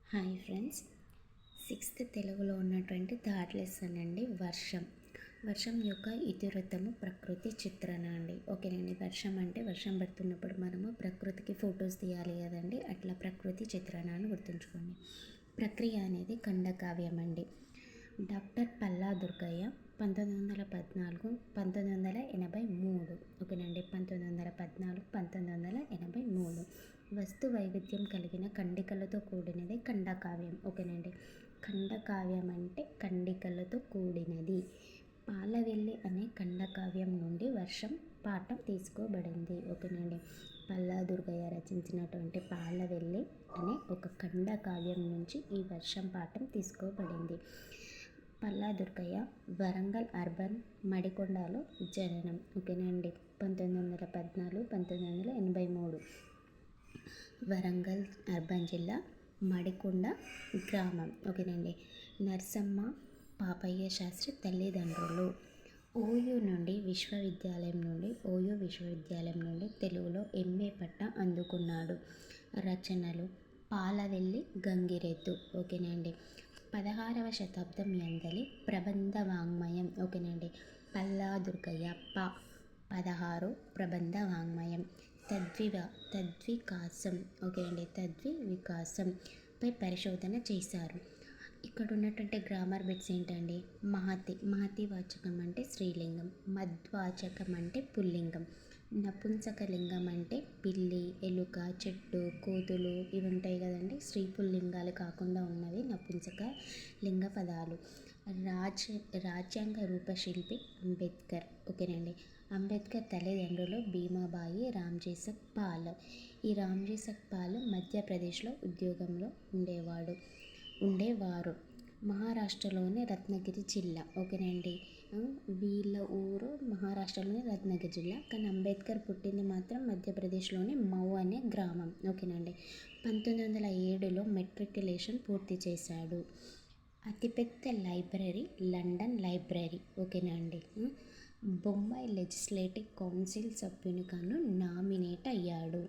Hi friends, sixth తెలుగులో ఉన్నటువంటి third lesson అండి. వర్షం యొక్క ఇతివృత్తము ప్రకృతి చిత్రణ అండి. ఓకేనండి. వర్షం అంటే వర్షం పడుతున్నప్పుడు మనము ప్రకృతికి ఫొటోస్ తీయాలి కదండి. అట్లా ప్రకృతి చిత్రణ అని గుర్తుంచుకోండి. ప్రక్రియ అనేది ఖండకావ్యం అండి. డాక్టర్ పల్లా దుర్గయ్య 1914 1983. ఓకేనండి. 1914 1983. వస్తు వైవిధ్యం కలిగిన ఖండికలతో కూడినది ఖండకావ్యం. ఓకేనండి. ఖండకావ్యం అంటే ఖండికలతో కూడినది. పాలవెల్లి అనే ఖండకావ్యం నుండి వర్షం పాఠం తీసుకోబడింది. ఓకేనండి. పల్లా దుర్గయ్య రచించినటువంటి పాలవెల్లి అనే ఒక ఖండకావ్యం నుంచి ఈ వర్షం పాఠం తీసుకోబడింది. పల్లా దుర్గయ్య వరంగల్ అర్బన్ మడికొండలో జననం. ఓకేనండి. 1914 1983. వరంగల్ అర్బన్ జిల్లా మడికొండ గ్రామం. ఓకేనండి. నర్సమ్మ పాపయ్య శాస్త్రి తల్లిదండ్రులు. ఓయూ విశ్వవిద్యాలయం నుండి తెలుగులో MA పట్టా అందుకున్నాడు. రచనలు పాలవెల్లి గంగిరెద్దు. ఓకేనండి. 16వ శతాబ్దం యందలి ప్రబంధ వాంగ్మయం. ఓకేనండి. పల్లా దుర్గయ్య 16 ప్రబంధ వాంగ్మయం. తద్వికాసం. ఓకేనండి. తద్వికాసం పై పరిశోధన చేశారు. ఇక్కడ ఉన్నటువంటి గ్రామర్ బిట్స్ ఏంటండి? మహతి వాచకం అంటే స్త్రీలింగం, మద్వాచకం అంటే పుల్లింగం, నపుంసకలింగం అంటే పిల్లి, ఎలుక, చెట్టు, కోతులు ఇవి ఉంటాయి కదండి. స్త్రీ పుల్లింగాలు కాకుండా ఉన్నవి నపుంసక లింగ పదాలు. రాజ్యాంగ రూపశిల్పి అంబేద్కర్. ఓకేనండి. అంబేద్కర్ తల్లిదండ్రులు భీమాబాయి, రామ్జీసక్ పాల్. ఈ రామ్జీసక్ పాల్ మధ్యప్రదేశ్లో ఉద్యోగంలో ఉండేవారు. మహారాష్ట్రలోని రత్నగిరి జిల్లా. ఓకేనండి. వీళ్ళ ఊరు మహారాష్ట్రలోని రత్నగిరి జిల్లా, కానీ అంబేద్కర్ పుట్టింది మాత్రం మధ్యప్రదేశ్లోని మౌ అనే గ్రామం. ఓకేనండి. 1907లో మెట్రికులేషన్ పూర్తి చేశాడు. అతిపెద్ద లైబ్రరీ లండన్ లైబ్రరీ. ఓకేనండి. బొంబాయి లెజిస్లేటివ్ కౌన్సిల్ సభ్యునిగాను నామినేట్ అయ్యాడు.